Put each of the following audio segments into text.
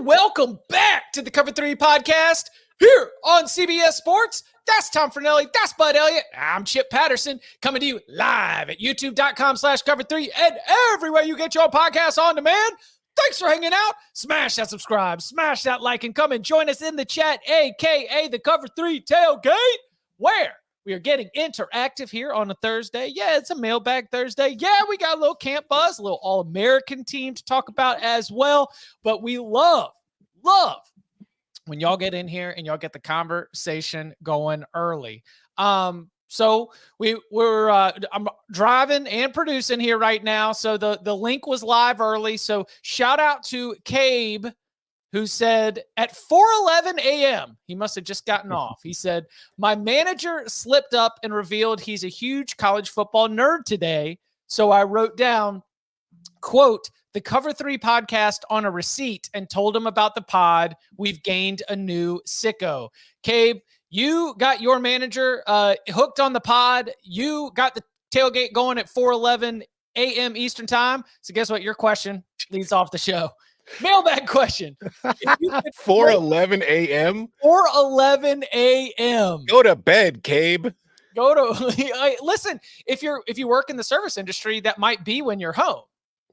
And welcome back to the Cover 3 podcast here on CBS Sports. That's Tom Fernelli. That's Bud Elliott. I'm Chip Patterson coming to you live at youtube.com/cover3 and everywhere you get your podcasts on demand. Thanks for hanging out. Smash that subscribe, smash that like, and come and join us in the chat, a.k.a. the Cover 3 Tailgate, where we are getting interactive here on a Thursday. Yeah, it's a Mailbag Thursday. Yeah, we got a little camp buzz, a little All-American team to talk about as well. But we love when y'all get in here and y'all get the conversation going early. So I'm driving and producing here right now. So the link was live early. So shout out to Cabe, who said at 4:11 a.m., he must have just gotten off. He said, my manager slipped up and revealed he's a huge college football nerd today. So I wrote down, quote, the Cover 3 podcast on a receipt and told him about the pod. We've gained a new sicko. Cabe, you got your manager hooked on the pod. You got the tailgate going at 4:11 a.m. Eastern time. So guess what? Your question leads off the show. Mailbag question. 4:11 a.m. 4:11 a.m. Go to bed, Cabe. Listen, if you work in the service industry, that might be when you're home.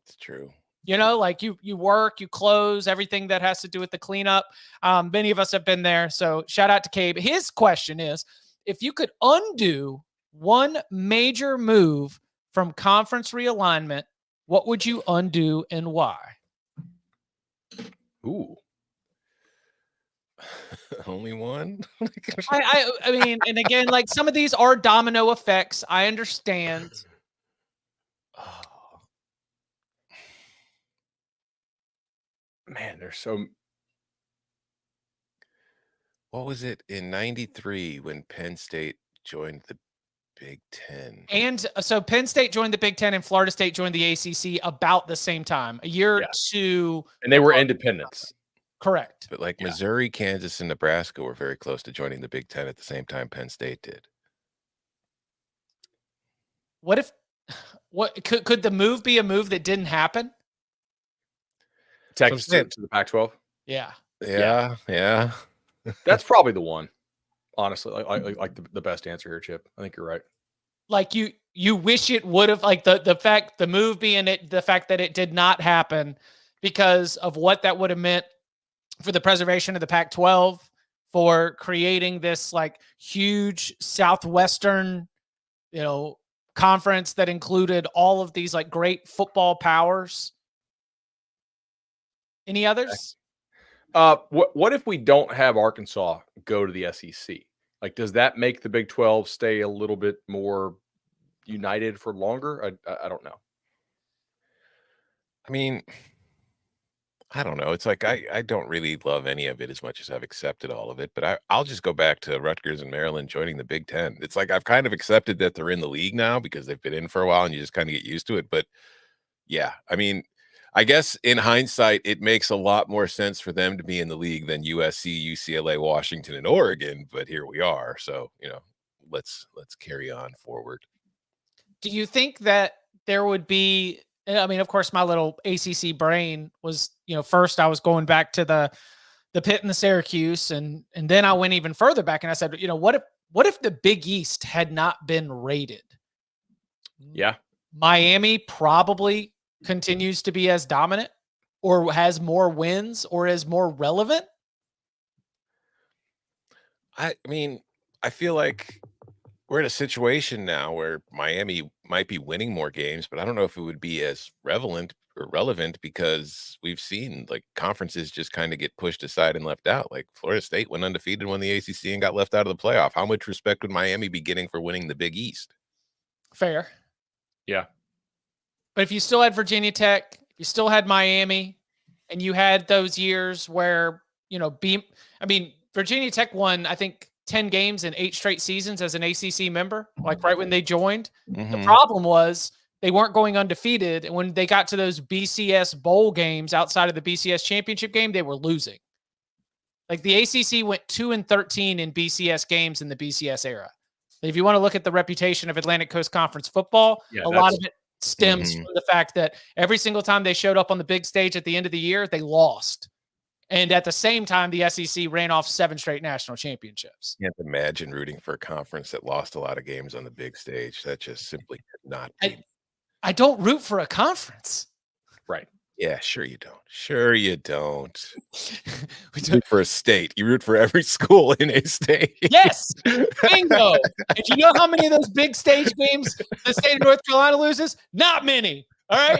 It's true. You know, like you work, you close, everything that has to do with the cleanup. Many of us have been there. So shout out to Cabe. His question is, if you could undo one major move from conference realignment, what would you undo and why? Ooh. Only one? I mean, and again, like some of these are domino effects. I understand. Man, there's so. What was it in '93 when Penn State joined the Big Ten? And so Penn State joined the Big Ten and Florida State joined the ACC about the same time, a year or two. And they were independents. Correct. But like Missouri, Kansas, and Nebraska were very close to joining the Big Ten at the same time Penn State did. What could the move be a move that didn't happen? Texas to the Pac-12. Yeah. That's probably the one. Honestly, like the best answer here, Chip. I think you're right. Like you wish it would have, like the move being the fact that it did not happen because of what that would have meant for the preservation of the Pac-12, for creating this like huge Southwestern, conference that included all of these like great football powers. Any others? What if we don't have Arkansas go to the SEC? Like, does that make the Big 12 stay a little bit more united for longer? I don't know. I mean, I don't know. It's like I don't really love any of it as much as I've accepted all of it. But I'll just go back to Rutgers and Maryland joining the Big Ten. It's like I've kind of accepted that they're in the league now because they've been in for a while and you just kind of get used to it. But yeah, I mean, I guess in hindsight, it makes a lot more sense for them to be in the league than USC, UCLA, Washington, and Oregon. But here we are. So, let's carry on forward. Do you think that there would be, I mean, of course, my little ACC brain was, first I was going back to the Pitt and the Syracuse. And then I went even further back and I said, what if the Big East had not been rated? Yeah. Miami probably continues to be as dominant or has more wins or is more relevant. I mean, I feel like we're in a situation now where Miami might be winning more games, but I don't know if it would be as relevant because we've seen like conferences just kind of get pushed aside and left out. Like Florida State went undefeated, won the ACC, and got left out of the playoff. How much respect would Miami be getting for winning the Big East? Fair. Yeah. But if you still had Virginia Tech, if you still had Miami, and you had those years where, Virginia Tech won, I think, 10 games in 8 straight seasons as an ACC member, like right when they joined. Mm-hmm. The problem was they weren't going undefeated. And when they got to those BCS bowl games outside of the BCS championship game, they were losing. Like the ACC went 2-13 in BCS games in the BCS era. If you want to look at the reputation of Atlantic Coast Conference football, a lot of it stems from the fact that every single time they showed up on the big stage at the end of the year, they lost. And at the same time, the SEC ran off 7 straight national championships. Can't imagine rooting for a conference that lost a lot of games on the big stage. That just simply could not be. I don't root for a conference. Right. Yeah, sure you don't. Sure you don't. You root for a state. You root for every school in a state. Yes, bingo. And you know how many of those big stage games the state of North Carolina loses? Not many. All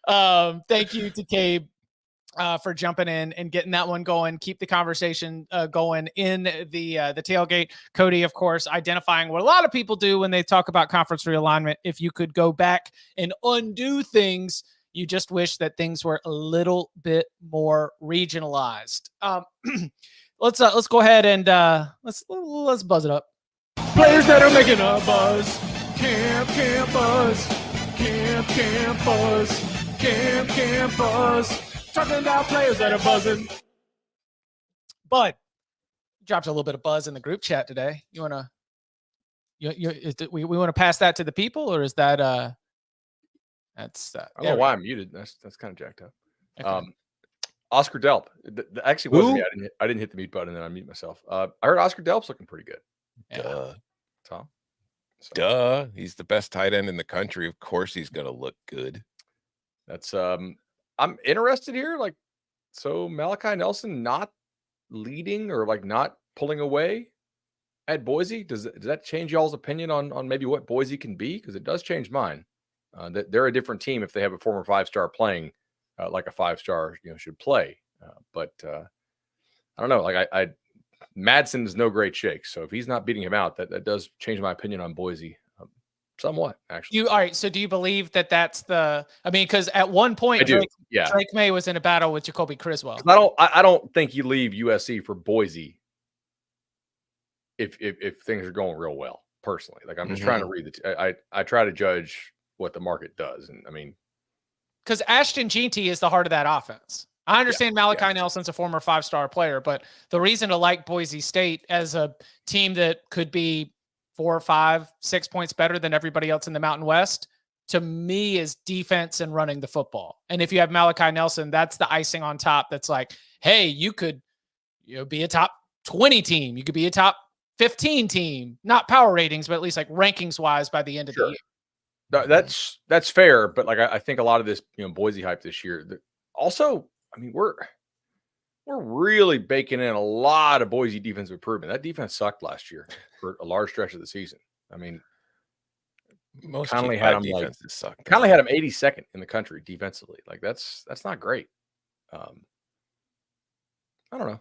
right. Thank you to Cabe for jumping in and getting that one going. Keep the conversation going in the tailgate. Cody, of course, identifying what a lot of people do when they talk about conference realignment. If you could go back and undo things, you just wish that things were a little bit more regionalized. Let's go ahead and let's buzz it up. Players that are making a buzz. Camp buzz. Camp buzz. Camp buzz. Talking about players that are buzzing. Bud, dropped a little bit of buzz in the group chat today. You want to, we want to pass that to the people, or is that, that's, I don't know why I'm muted. That's kind of jacked up. Okay. Oscar Delp. Actually wasn't me. I didn't hit the mute button and then I mute myself. I heard Oscar Delp's looking pretty good. Yeah. Tom. So. Duh. He's the best tight end in the country. Of course he's going to look good. That's, I'm interested here. Like, so Malachi Nelson not leading or like not pulling away at Boise. Does that change y'all's opinion on maybe what Boise can be? Because it does change mine. That they're a different team if they have a former 5-star playing like a 5-star should play. But I don't know. Like Madsen is no great shake. So if he's not beating him out, that does change my opinion on Boise. Somewhat, actually. All right. So do you believe that that's the? I mean, because at one point, Drake May was in a battle with Jacoby Criswell. I don't think you leave USC for Boise if things are going real well. Personally, like I'm just trying to read I try to judge what the market does, and I mean, because Ashton Jeanty is the heart of that offense. I understand Malachi Nelson's a former 5-star player, but the reason to like Boise State as a team that could be 4, 5, 6 points better than everybody else in the Mountain West, to me, is defense and running the football. And if you have Malachi Nelson, that's the icing on top. That's like, hey, you could be a top 20 team. You could be a top 15 team, not power ratings, but at least like rankings wise by the end of the year. That's fair. But like, I think a lot of this, Boise hype this year also, I mean, we're really baking in a lot of Boise defensive improvement. That defense sucked last year for a large stretch of the season. I mean, most Conley had him Conley had him 82nd in the country defensively. Like that's not great. I don't know.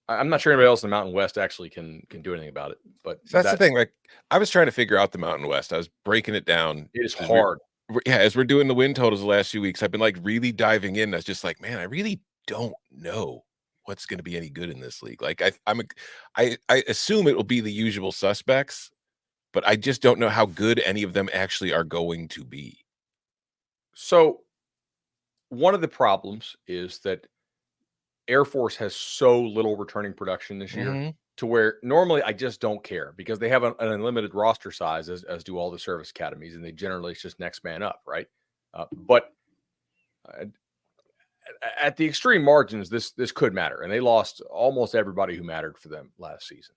I'm not sure anybody else in the Mountain West actually can do anything about it. But that's the thing. Like I was trying to figure out the Mountain West. I was breaking it down. It is hard. As we're doing the win totals the last few weeks, I've been like really diving in. I was just like, man, I really don't know what's going to be any good in this league. Like I assume it will be the usual suspects, but I just don't know how good any of them actually are going to be. So one of the problems is that Air Force has so little returning production this year to where normally I just don't care because they have an unlimited roster size as do all the service academies. And they generally, it's just next man up. Right. But at the extreme margins, this could matter. And they lost almost everybody who mattered for them last season.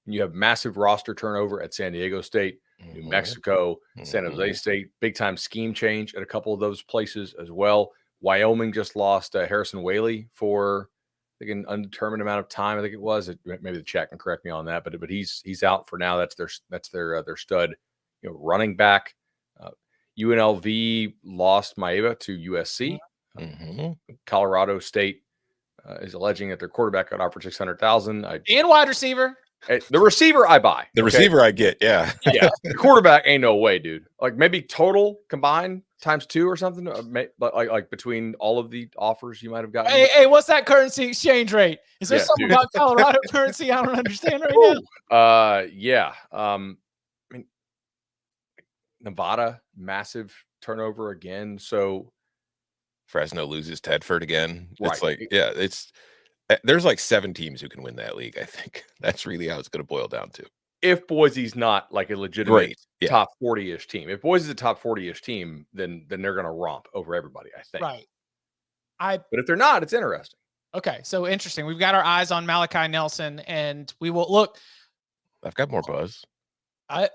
You have massive roster turnover at San Diego State, New Mexico, San Jose State, big time scheme change at a couple of those places as well. Wyoming just lost Harrison Whaley for I think an undetermined amount of time. I think it was. Maybe the chat can correct me on that, but he's out for now. That's their stud, running back. UNLV lost Maeva to USC. Colorado State is alleging that their quarterback got offered $600,000 and wide receiver. The receiver I buy. The receiver I get, yeah. The quarterback ain't no way, dude. Like maybe total combined times 2 or something. Like between all of the offers you might have gotten. Hey, what's that currency exchange rate? Is there something about Colorado currency I don't understand right now? I mean, Nevada, massive turnover again. So Fresno loses Tedford again. Right. It's like, there's like 7 teams who can win that league. I think that's really how it's going to boil down to. If Boise's not like a legitimate top 40-ish team, if Boise's a top 40-ish team, then they're going to romp over everybody, I think. Right. But if they're not, it's interesting. Okay, so interesting. We've got our eyes on Malachi Nelson, and we will look. I've got more buzz. I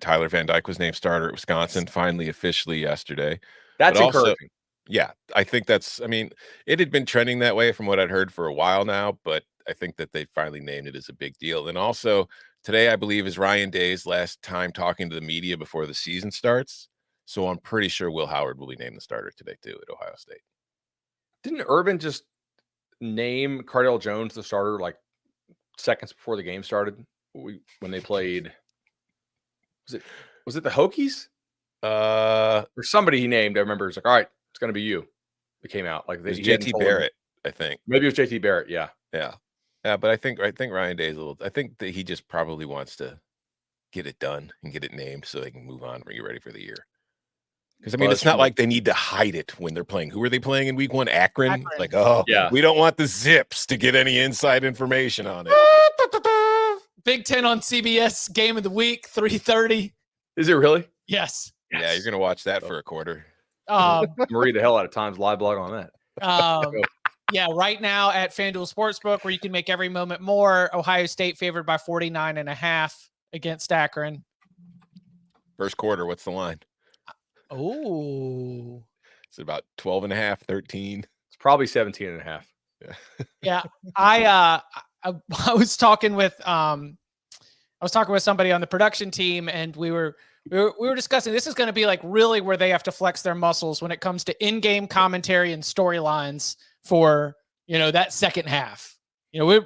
Tyler Van Dyke was named starter at Wisconsin, finally officially yesterday. That's But also, encouraging. yeah, I think I mean, it had been trending that way from what I'd heard for a while now, but I think that they finally named it as a big deal. And also today, I believe, is Ryan Day's last time talking to the media before the season starts. So I'm pretty sure Will Howard will be named the starter today too at Ohio State. Didn't Urban just name Cardale Jones the starter like seconds before the game started? When they played, was it the Hokies? Or somebody he named. I remember it's like, all right, it's going to be you. It came out like it was JT Barrett, I think. Maybe it was JT Barrett. Yeah. But I think Ryan Day's I think that he just probably wants to get it done and get it named so they can move on and get ready for the year. Because I mean, it's not like they need to hide it when they're playing. Who are they playing in week 1? Akron. Like, yeah, we don't want the Zips to get any inside information on it. Big Ten on CBS game of the week, 3:30. Is it really? Yes. Yeah, you're gonna watch that for a quarter. Read the hell out of Times live blog on that. Yeah, right now at FanDuel Sportsbook, where you can make every moment more. Ohio State favored by 49.5 against Akron. First quarter, what's the line? Oh, it's about 12.5, 13. It's probably 17.5. Yeah. I was talking with somebody on the production team, and we were discussing this is going to be like really where they have to flex their muscles when it comes to in-game commentary and storylines for, that second half. You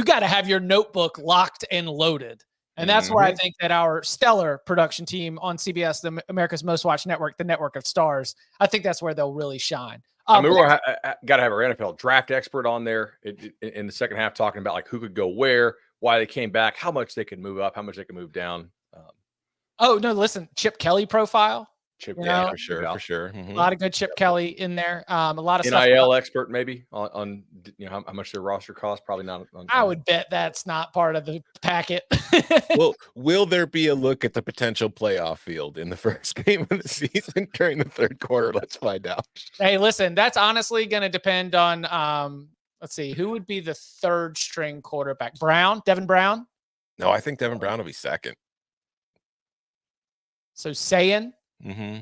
got to have your notebook locked and loaded. And that's where I think that our stellar production team on CBS, America's Most Watched Network, the network of stars, I think that's where they'll really shine. I mean, we're got to have our NFL draft expert on there in the second half, talking about like who could go where, why they came back, how much they could move up, how much they can move down. Oh no! Listen, Chip Kelly profile. Yeah, for sure. Mm-hmm. A lot of good Chip Kelly in there. A lot of NIL expert maybe on how much their roster costs. Probably not. I would bet that's not part of the packet. Well, will there be a look at the potential playoff field in the first game of the season during the third quarter? Let's find out. Hey, listen, that's honestly going to depend on. Let's see, who would be the third string quarterback? Devin Brown. No, I think Devin Brown will be second. So saying. Mm-hmm.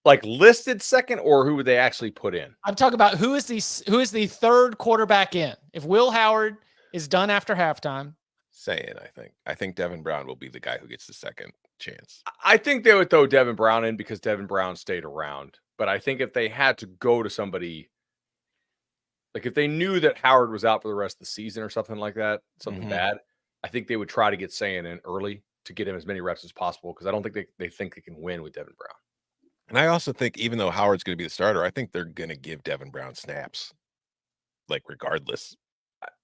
Like listed second, or who would they actually put in? I'm talking about who is the third quarterback in. If Will Howard is done after halftime. I think Devin Brown will be the guy who gets the second chance. I think they would throw Devin Brown in because Devin Brown stayed around. But I think if they had to go to somebody, like if they knew that Howard was out for the rest of the season or something like that, something bad, I think they would try to get Sayan in early to get him as many reps as possible, because I don't think they think they can win with Devin Brown. And I also think even though Howard's going to be the starter, I think they're going to give Devin Brown snaps, like regardless.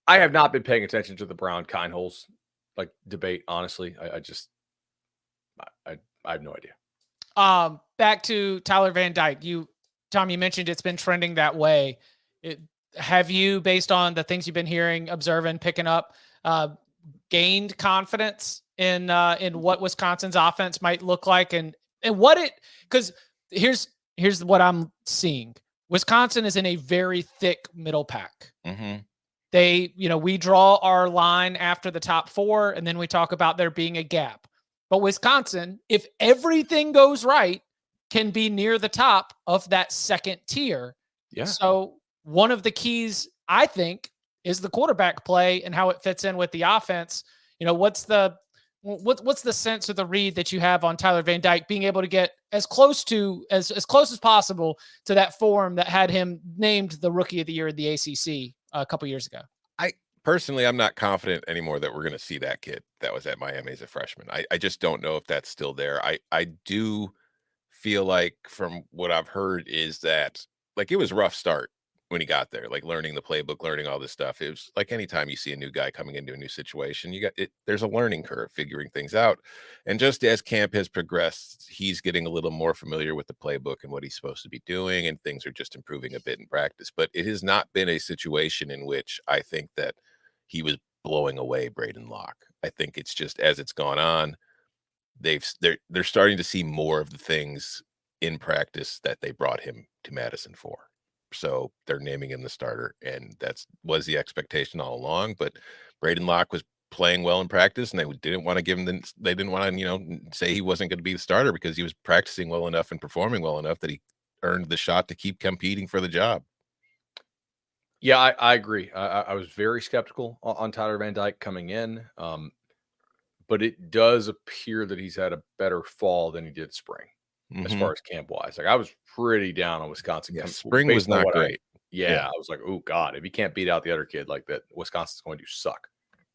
I have not been paying attention to the Brown Kineholes like debate. Honestly, I have no idea. Back to Tyler Van Dyke. Tom, you mentioned it's been trending that way. Have you, based on the things you've been hearing, observing, picking up, gained confidence in what Wisconsin's offense might look like, and what because here's what I'm seeing. Wisconsin is in a very thick middle pack. Mm-hmm. They, we draw our line after the top 4, and then we talk about there being a gap. But Wisconsin, if everything goes right, can be near the top of that second tier. Yeah. So one of the keys, I think, is the quarterback play and how it fits in with the offense. What's the sense or the read that you have on Tyler Van Dyke being able to get as close as possible to that form that had him named the Rookie of the Year in the ACC a couple years ago? Personally, I'm not confident anymore that we're going to see that kid that was at Miami as a freshman. I just don't know if that's still there. I do feel like, from what I've heard, is that like it was a rough start when he got there, like learning the playbook, learning all this stuff. It was like anytime you see a new guy coming into a new situation, there's a learning curve figuring things out. And just as camp has progressed, he's getting a little more familiar with the playbook and what he's supposed to be doing, and things are just improving a bit in practice. But it has not been a situation in which I think that he was blowing away Braden Locke. I think it's just as it's gone on, they're starting to see more of the things in practice that they brought him to Madison for. So they're naming him the starter, and was the expectation all along. But Braden Locke was playing well in practice, and they didn't want to give him they didn't want to, say he wasn't going to be the starter because he was practicing well enough and performing well enough that he earned the shot to keep competing for the job. Yeah, I agree. I was very skeptical on Tyler Van Dyke coming in, but it does appear that he's had a better fall than he did spring, as far as camp wise. Like I was pretty down on Wisconsin. Yeah, spring was not great. I was like, oh God, if he can't beat out the other kid like that, Wisconsin's going to suck.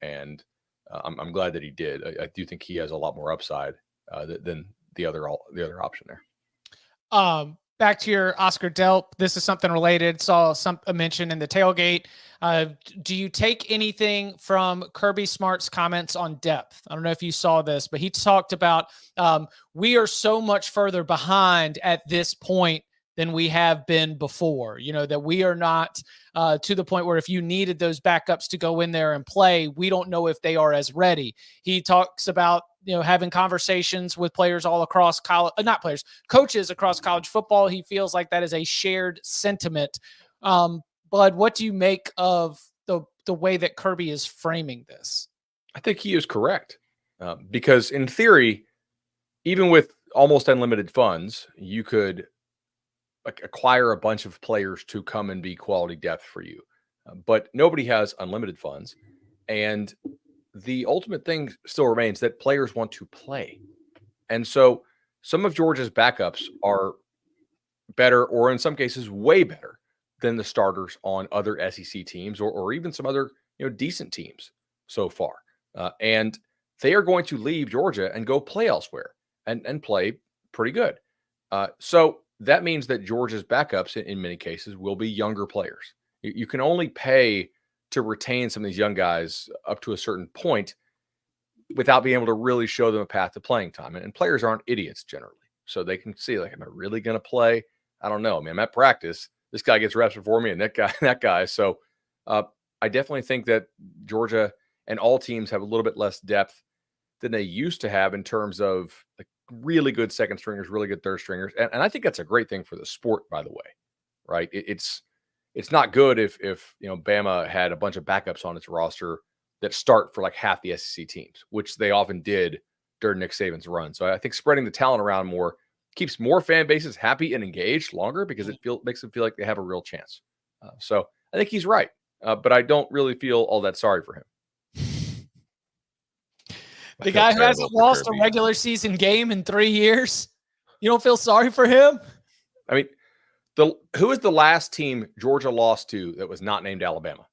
And I'm glad that he did. I do think he has a lot more upside than the other option there. Back to your Oscar Delp. This is something related. Saw a mention in the tailgate. Do you take anything from Kirby Smart's comments on depth? I don't know if you saw this, but he talked about we are so much further behind at this point than we have been before. That we are not to the point where if you needed those backups to go in there and play, we don't know if they are as ready. He talks about having conversations with players all across college, not players, coaches across college football. He feels like that is a shared sentiment. Bud, what do you make of the way that Kirby is framing this? I think he is correct because in theory, even with almost unlimited funds, you could acquire a bunch of players to come and be quality depth for you. But nobody has unlimited funds. And the ultimate thing still remains that players want to play. And so some of Georgia's backups are better, or in some cases, way better than the starters on other SEC teams or even some other decent teams so far. And they are going to leave Georgia and go play elsewhere and play pretty good. So that means that Georgia's backups in many cases will be younger players. You can only pay to retain some of these young guys up to a certain point without being able to really show them a path to playing time. And players aren't idiots generally. So they can see, like, am I really going to play? I don't know. I mean, I'm at practice. This guy gets reps before me and that guy. So I definitely think that Georgia and all teams have a little bit less depth than they used to have in terms of like really good second stringers, really good third stringers. And I think that's a great thing for the sport, by the way, right? It's not good if Bama had a bunch of backups on its roster that start for like half the SEC teams, which they often did during Nick Saban's run. So I think spreading the talent around more keeps more fan bases happy and engaged longer because it makes them feel like they have a real chance. So I think he's right, but I don't really feel all that sorry for him. The guy who hasn't lost a regular season game in 3 years, you don't feel sorry for him? I mean, who is the last team Georgia lost to that was not named Alabama?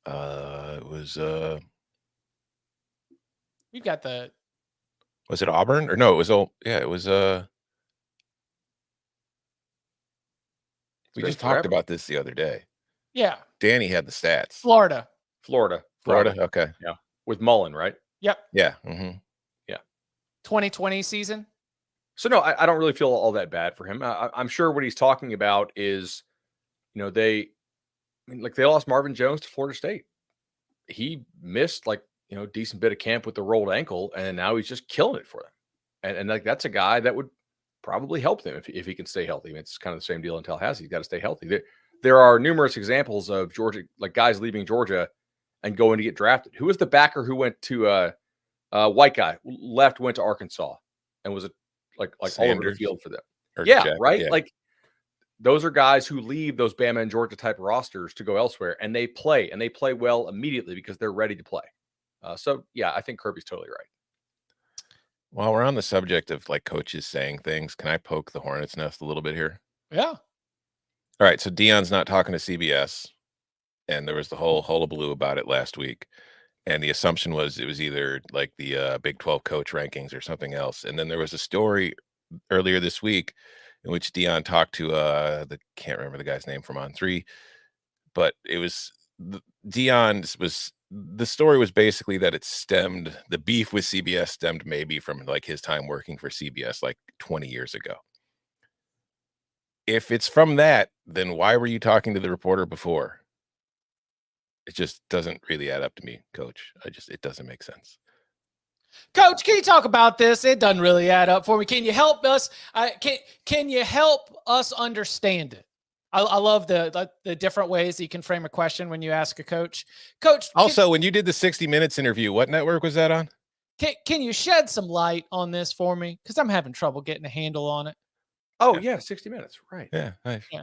It was you got the. Was it Auburn or no? It was it was We just talked about this the other day. Yeah, Danny had the stats. Florida. Okay. Yeah, with Mullen, right? Yep. Yeah. Yeah. 2020 season. So no, I don't really feel all that bad for him. I'm sure what he's talking about is, they lost Marvin Jones to Florida State. He missed decent bit of camp with the rolled ankle, and now he's just killing it for them. And that's a guy that would probably help them if he can stay healthy. I mean, it's kind of the same deal in Tallahassee. He's got to stay healthy. There are numerous examples of Georgia, like guys leaving Georgia and going to get drafted. Who was the backer who went to white guy left, went to Arkansas and was like all over the field for them? Right. Yeah. Like those are guys who leave those Bama and Georgia type rosters to go elsewhere, and they play well immediately because they're ready to play. So yeah, I think Kirby's totally right. While we're on the subject of like coaches saying things, can I poke the hornet's nest a little bit here? Yeah. All right. So Deion's not talking to CBS, and there was the whole hullabaloo about it last week. And the assumption was it was either like the Big 12 coach rankings or something else. And then there was a story earlier this week in which Deion talked to can't remember the guy's name from On3, but it was the story was basically that the beef with CBS stemmed maybe from like his time working for CBS like 20 years ago. If it's from that, then why were you talking to the reporter before? It just doesn't really add up to me, Coach. It doesn't make sense. Coach, can you talk about this? It doesn't really add up for me. Can you help us? Can you help us understand it? I love the different ways that you can frame a question when you ask a coach. Coach, Also, when you did the 60 Minutes interview, what network was that on? Can you shed some light on this for me? Because I'm having trouble getting a handle on it. Oh, yeah, 60 Minutes. Right. Yeah. Yeah.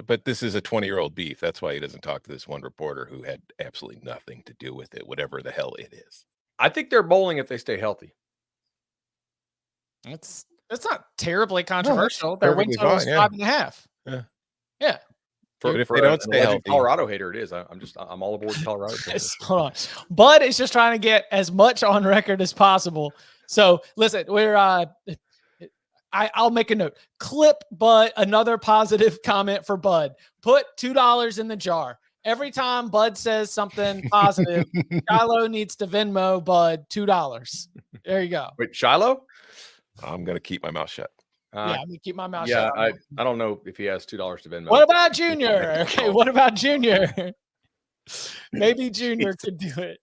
But this is a 20-year-old beef. That's why he doesn't talk to this one reporter who had absolutely nothing to do with it, whatever the hell it is. I think they're bowling if they stay healthy. That's not terribly controversial. No, Their win total is 5.5. Yeah. Yeah. If they don't stay healthy. Colorado hater, it is. I'm all aboard Colorado. Hold on. Bud is just trying to get as much on record as possible. So listen, I'll make a note. Clip Bud, another positive comment for Bud. Put $2 in the jar. Every time Bud says something positive, Shiloh needs to Venmo Bud $2. There you go. Wait, Shiloh? I'm going to keep my mouth shut. Yeah, I'm going to keep my mouth shut. Yeah, I don't know if he has $2 to Venmo. What about Junior? Okay, what about Junior? Maybe Junior could do it.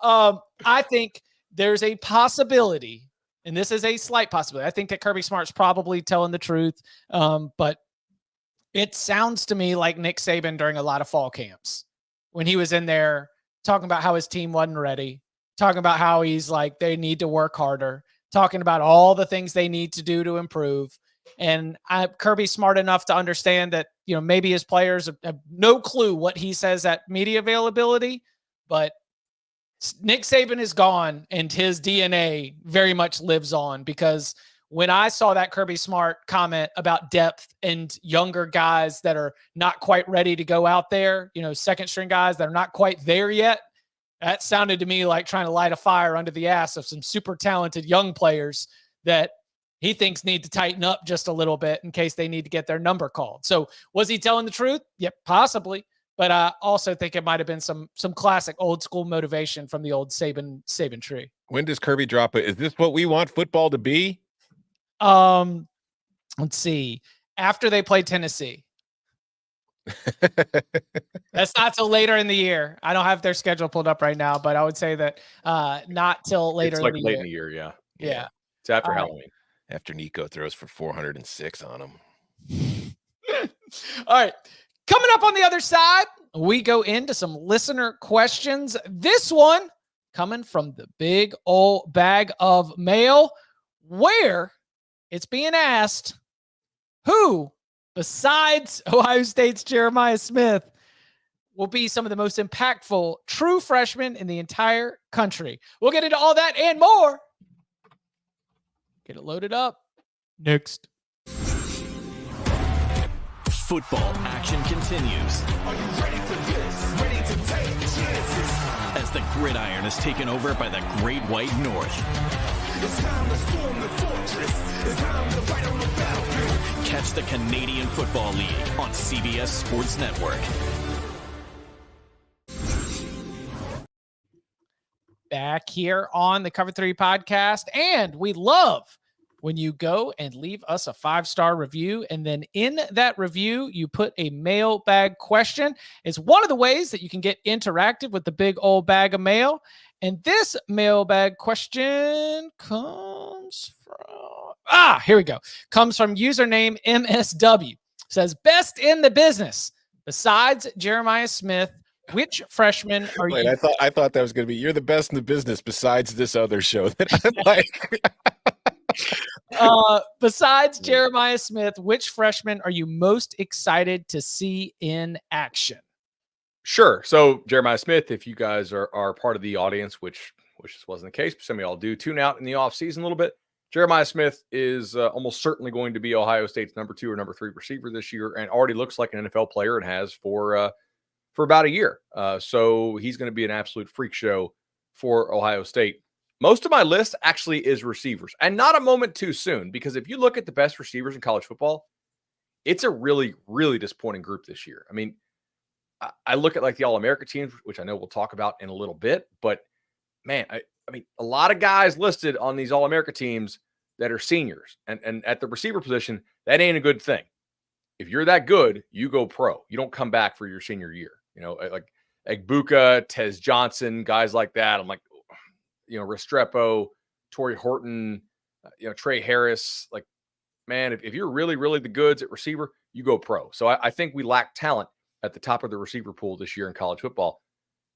I think there's a possibility, and this is a slight possibility. I think that Kirby Smart's probably telling the truth, but it sounds to me like Nick Sabin during a lot of fall camps when he was in there talking about how his team wasn't ready, talking about how he's like, they need to work harder, talking about all the things they need to do to improve. And Kirby's smart enough to understand that, maybe his players have no clue what he says at media availability, but Nick Sabin is gone and his DNA very much lives on, because when I saw that Kirby Smart comment about depth and younger guys that are not quite ready to go out there, second string guys that are not quite there yet, that sounded to me like trying to light a fire under the ass of some super talented young players that he thinks need to tighten up just a little bit in case they need to get their number called. So was he telling the truth? Yep, possibly. But I also think it might have been some classic old school motivation from the old Sabin tree. When does Kirby drop it? Is this what we want football to be? Let's see. After they play Tennessee. That's not till later in the year. I don't have their schedule pulled up right now, but I would say that not till later. It's like in the late year. in the year, yeah. Yeah. It's after Halloween. After Nico throws for 406 on him. All right. Coming up on the other side, we go into some listener questions. This one coming from the big old bag of mail, where it's being asked, who besides Ohio State's Jeremiah Smith will be some of the most impactful true freshmen in the entire country? We'll get into all that and more. Get it loaded up. Next. Football action continues. Are you ready for this? Ready to take chances? As the gridiron is taken over by the Great White North. It's time to storm the fortress. It's time to fight on the battlefield. Catch the Canadian Football League on CBS Sports Network. Back here on the Cover 3 podcast, and we love when you go and leave us a 5-star review, and then in that review, you put a mailbag question. It's one of the ways that you can get interactive with the big old bag of mail. And this mailbag question comes from, here we go. Comes from username MSW. Says, best in the business besides Jeremiah Smith, which freshman are you? I thought that was going to be, you're the best in the business besides this other show that I like. Besides Jeremiah Smith, which freshman are you most excited to see in action? Sure. So Jeremiah Smith, if you guys are part of the audience, which this wasn't the case, but some of y'all do tune out in the offseason a little bit. Jeremiah Smith is almost certainly going to be Ohio State's number 2 or number 3 receiver this year, and already looks like an NFL player and has for about a year. So he's going to be an absolute freak show for Ohio State. Most of my list actually is receivers, and not a moment too soon, because if you look at the best receivers in college football, it's a really, really disappointing group this year. I mean, I look at like the All-America teams, which I know we'll talk about in a little bit, but man, I mean, a lot of guys listed on these All-America teams that are seniors, and at the receiver position, that ain't a good thing. If you're that good, you go pro. You don't come back for your senior year. Like Egbuka, Tez Johnson, guys like that. I'm like, Restrepo, Torrey Horton, Trey Harris. Like, man, if you're really, really the goods at receiver, you go pro. So I think we lack talent at the top of the receiver pool this year in college football.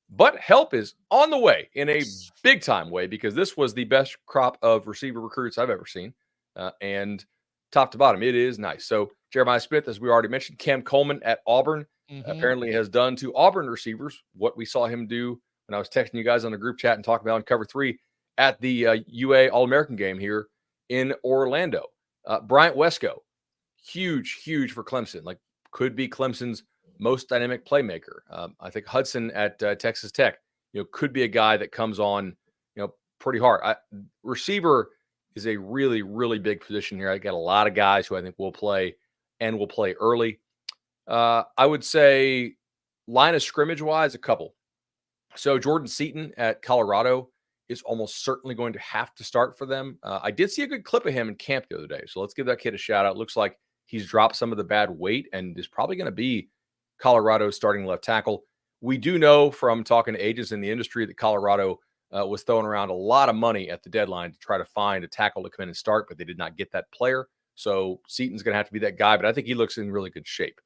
But help is on the way in a big time way, because this was the best crop of receiver recruits I've ever seen. And top to bottom, it is nice. So Jeremiah Smith, as we already mentioned, Cam Coleman at Auburn apparently has done to Auburn receivers what we saw him do when I was texting you guys on the group chat and talking about in Cover 3 at the UA All-American game here in Orlando. Bryant Wesco, huge for Clemson. Like, could be Clemson's most dynamic playmaker. I think Hudson at Texas Tech, could be a guy that comes on, pretty hard. Receiver is a really, really big position here. I got a lot of guys who I think will play and will play early. I would say line of scrimmage wise, a couple. So Jordan Seaton at Colorado is almost certainly going to have to start for them. I did see a good clip of him in camp the other day. So let's give that kid a shout out. Looks like he's dropped some of the bad weight and is probably going to be Colorado's starting left tackle. We do know from talking to agents in the industry that Colorado was throwing around a lot of money at the deadline to try to find a tackle to come in and start, but they did not get that player. So Seaton's going to have to be that guy, but I think he looks in really good shape.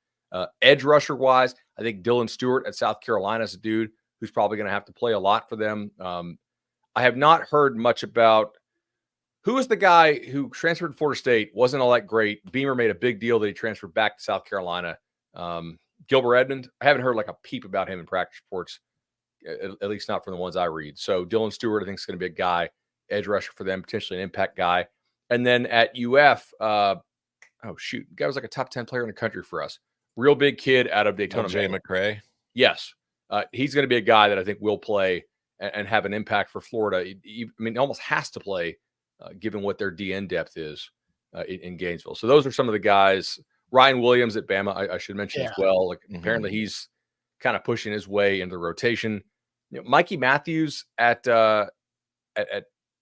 Edge rusher wise, I think Dylan Stewart at South Carolina is a dude who's probably going to have to play a lot for them. I have not heard much about who is the guy who transferred to Florida State, wasn't all that great. Beamer made a big deal that he transferred back to South Carolina. Gilbert Edmond, I haven't heard like a peep about him in practice reports, at least not from the ones I read. So Dylan Stewart, I think, is going to be a guy, edge rusher for them, potentially an impact guy. And then at UF, the guy was like a top 10 player in the country for us. Real big kid out of Daytona. Jay McCray. Yes. He's going to be a guy that I think will play and have an impact for Florida. He almost has to play given what their DN depth is in Gainesville. So those are some of the guys. Ryan Williams at Bama, I should mention as well. Like, apparently he's kind of pushing his way into the rotation. Mikey Matthews at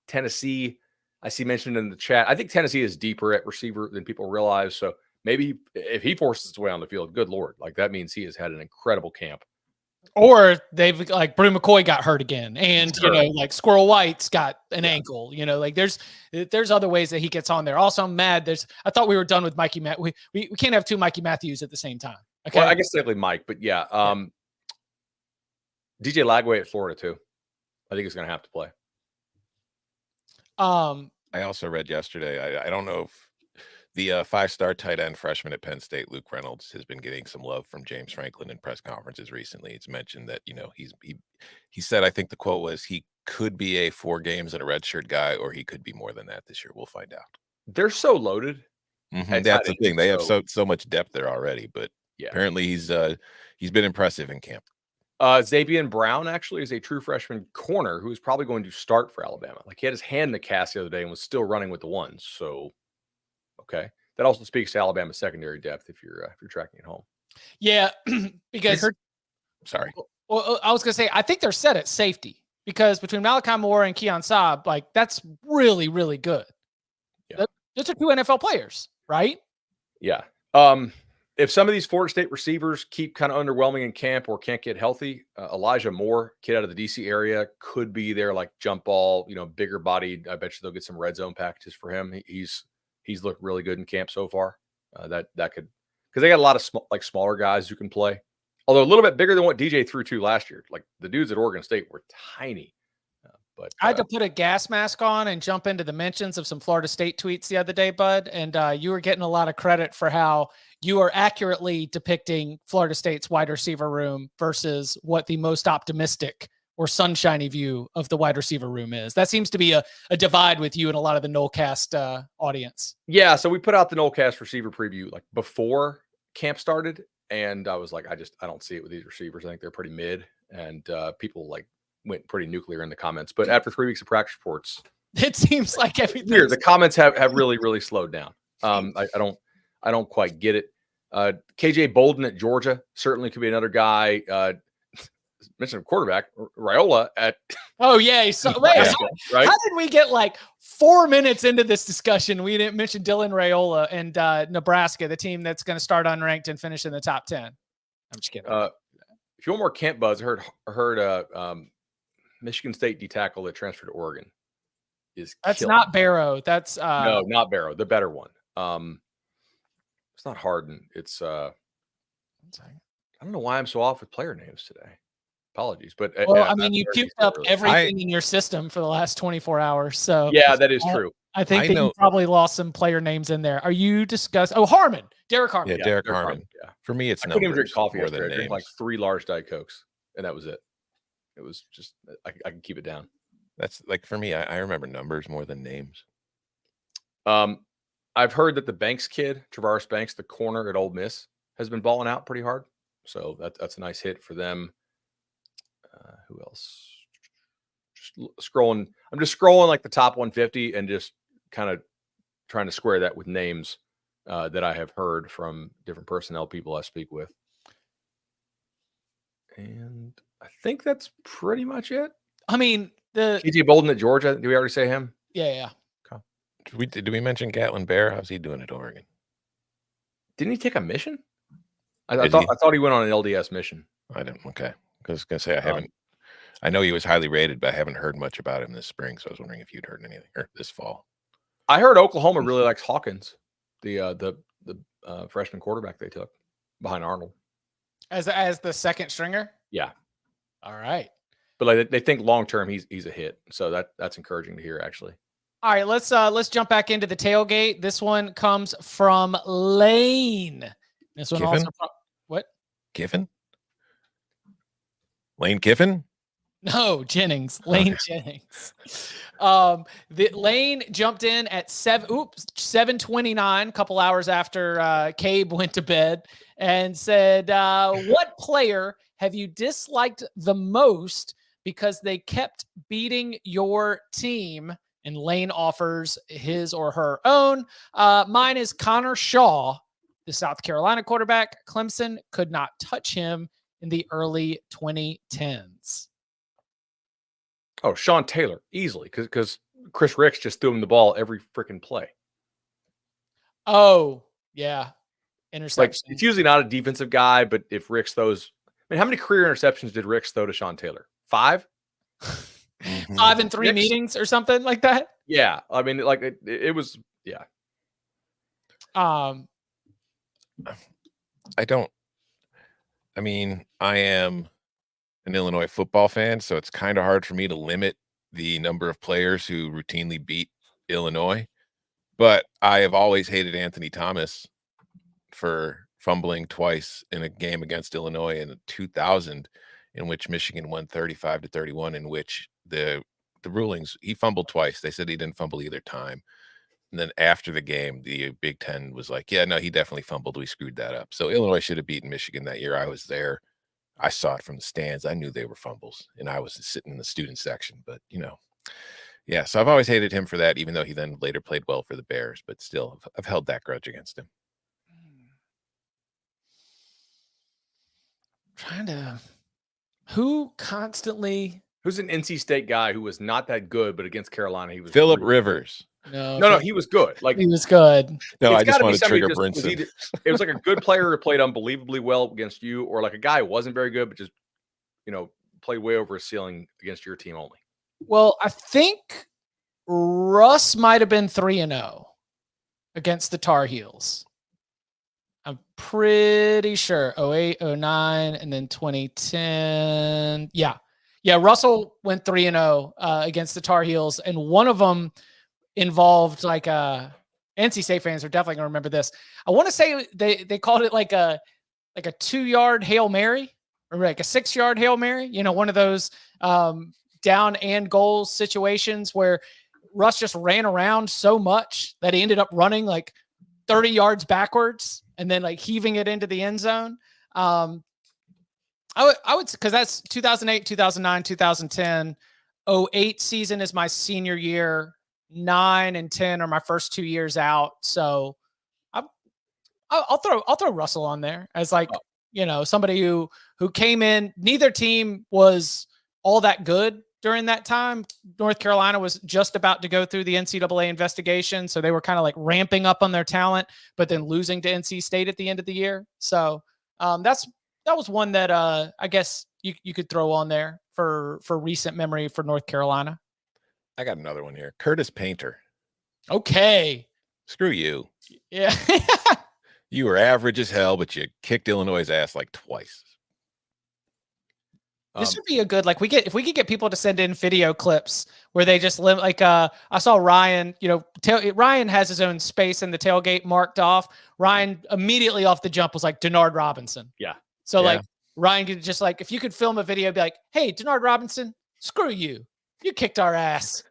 Tennessee, I see mentioned in the chat. I think Tennessee is deeper at receiver than people realize. So maybe if he forces his way on the field, good Lord, like that means he has had an incredible camp. Or they've like Brew McCoy got hurt again, and like Squirrel White's got an ankle. Like there's other ways that he gets on there. Also, I'm mad. I thought we were done with Mikey. We can't have two Mikey Matthews at the same time. Okay, well, I guess technically Mike, but yeah. DJ Lagway at Florida too. I think he's going to have to play. I also read yesterday. I don't know if the 5-star tight end freshman at Penn State, Luke Reynolds, has been getting some love from James Franklin in press conferences recently. It's mentioned that, he said, I think the quote was, he could be a 4 games and a redshirt guy, or he could be more than that this year. We'll find out. They're so loaded. That's the thing. They have so much depth there already, but apparently he's been impressive in camp. Xavier Brown actually is a true freshman corner who is probably going to start for Alabama. Like, he had his hand in the cast the other day and was still running with the ones. So, okay. That also speaks to Alabama's secondary depth if you're tracking it home. Yeah, because sorry. Well, I was going to say, I think they're set at safety because between Malachi Moore and Keon Saab, like that's really, really good. Yeah. Those are 2 NFL players, right? Yeah. If some of these Florida State receivers keep kind of underwhelming in camp or can't get healthy, Elijah Moore, kid out of the DC area, could be there, like jump ball, bigger bodied. I bet you they'll get some red zone packages for him. He's looked really good in camp so far. That could, because they got a lot of smaller guys who can play, although a little bit bigger than what DJ threw to last year. Like the dudes at Oregon State were tiny. But I had to put a gas mask on and jump into the mentions of some Florida State tweets the other day, Bud, and you were getting a lot of credit for how you are accurately depicting Florida State's wide receiver room versus what the most optimistic or sunshiny view of the wide receiver room is. That seems to be a divide with you and a lot of the Nolecast audience. Yeah, so we put out the Nolecast receiver preview like before camp started, and I was like, I don't see it with these receivers. I think they're pretty mid, and people went pretty nuclear in the comments. But after 3 weeks of practice reports, it seems like everything. The comments have really, really slowed down. I don't quite get it. KJ Bolden at Georgia certainly could be another guy. Mentioned quarterback Raiola at. Oh yeah, right? How did we get 4 minutes into this discussion? We didn't mention Dylan Raiola and Nebraska, the team that's going to start unranked and finish in the top 10. I'm just kidding. If you want more camp buzz, I heard Michigan State D tackle that transferred to Oregon. That's killing. not Barrow. That's No, not Barrow. The better one. It's not Harden. It's I don't know why I'm so off with player names today. Apologies, but well, I mean, you American puked up still really- everything in your system for the last 24 hours. So Yeah, that is true. I think I that know- you probably lost some player names in there. Are you discussing? Oh, Harmon, Derek Harmon. Yeah, Derek Derek Harmon. Yeah, For me, it's I couldn't even drink numbers coffee more yesterday. than I drank like names. 3 large Diet Cokes, and that was it. It was just I can keep it down. That's like for me. I remember numbers more than names. I've heard that the Banks kid, Travaris Banks, the corner at Ole Miss, has been balling out pretty hard. So that's a nice hit for them. Who else? Just scrolling. I'm just scrolling like the top 150 and just kind of trying to square that with names that I have heard from different personnel people I speak with. And I think that's pretty much it. I mean, KJ Bolden at Georgia. Did we already say him? yeah. Did we mention Gatlin Bear? How's he doing at Oregon? Didn't he take a mission? I Did thought he went on an LDS mission. I didn't. Okay, because I was gonna say I haven't. I know he was highly rated, but I haven't heard much about him this spring. So I was wondering if you'd heard anything or this fall. I heard Oklahoma really likes Hawkins, the freshman quarterback they took behind Arnold. As the second stringer. Yeah, All right. but like they think long term he's a hit. So that's encouraging to hear actually. All right, let's jump back into the tailgate. This one comes from Lane. This one Kiffin? also from what? Kiffin? Lane Kiffin? No, Jennings. Lane Jennings. The Lane jumped in at 7:29, a couple hours after Cabe went to bed, and said, "What player have you disliked the most because they kept beating your team?" And Lane offers his or her own. Mine is Connor Shaw, the South Carolina quarterback. Clemson could not touch him in the early 2010s. Oh, Sean Taylor, easily, because Chris Ricks just threw him the ball every freaking play. Oh, yeah. Like Interception. it's usually not a defensive guy, but if Ricks throws, I mean, how many career interceptions did Ricks throw to Sean Taylor? 5? 5 in 3 Ricks? meetings or something like that. Yeah, I mean, like it was, yeah. Um, I am an Illinois football fan, so it's kind of hard for me to limit the number of players who routinely beat Illinois. But I have always hated Anthony Thomas for fumbling twice in a game against Illinois in 2000, in which Michigan won 35-31, in which the rulings, he fumbled twice. They said he didn't fumble either time. And then after the game, the Big Ten was like, yeah, no, he definitely fumbled. We screwed that up. So Illinois should have beaten Michigan that year. I was there. I saw it from the stands. I knew they were fumbles, and I was sitting in the student section. But, yeah, so I've always hated him for that, even though he then later played well for the Bears. But still, I've held that grudge against him. Who's an NC State guy who was not that good, but against Carolina, he was Phillip really Rivers. No, he was good. Like he was good. No, I it's just gotta want be to trigger somebody Brinson. it was like a good player who played unbelievably well against you, or like a guy who wasn't very good, but just played way over his ceiling against your team only. Well, I think Russ might have been 3-0 against the Tar Heels. I'm pretty sure 08, 09, and then 2010. Yeah. Russell went 3-0 against the Tar Heels, and one of them involved like NC State fans are definitely gonna remember this. I want to say they called it like a 2-yard Hail Mary or like a 6-yard Hail Mary. One of those down and goal situations where Russ just ran around so much that he ended up running like 30 yards backwards and then like heaving it into the end zone. I would, because that's 2008, 2009, 2010. 08 season is my senior year. 9 and 10 are my first 2 years out. So I'll throw Russell on there as like, somebody who came in. Neither team was all that good during that time. North Carolina was just about to go through the NCAA investigation. So they were kind of like ramping up on their talent, but then losing to NC State at the end of the year. So that was one that I guess you could throw on there for recent memory for North Carolina. I got another one here. Curtis Painter. Okay. Screw you. Yeah. You were average as hell, but you kicked Illinois' ass like twice. This would be a good, like, if we could get people to send in video clips where they just live, like, I saw Ryan, Ryan has his own space in the tailgate marked off. Ryan immediately off the jump was like Denard Robinson. Yeah. So like Ryan could just like, if you could film a video, be like, hey, Denard Robinson, screw you. You kicked our ass.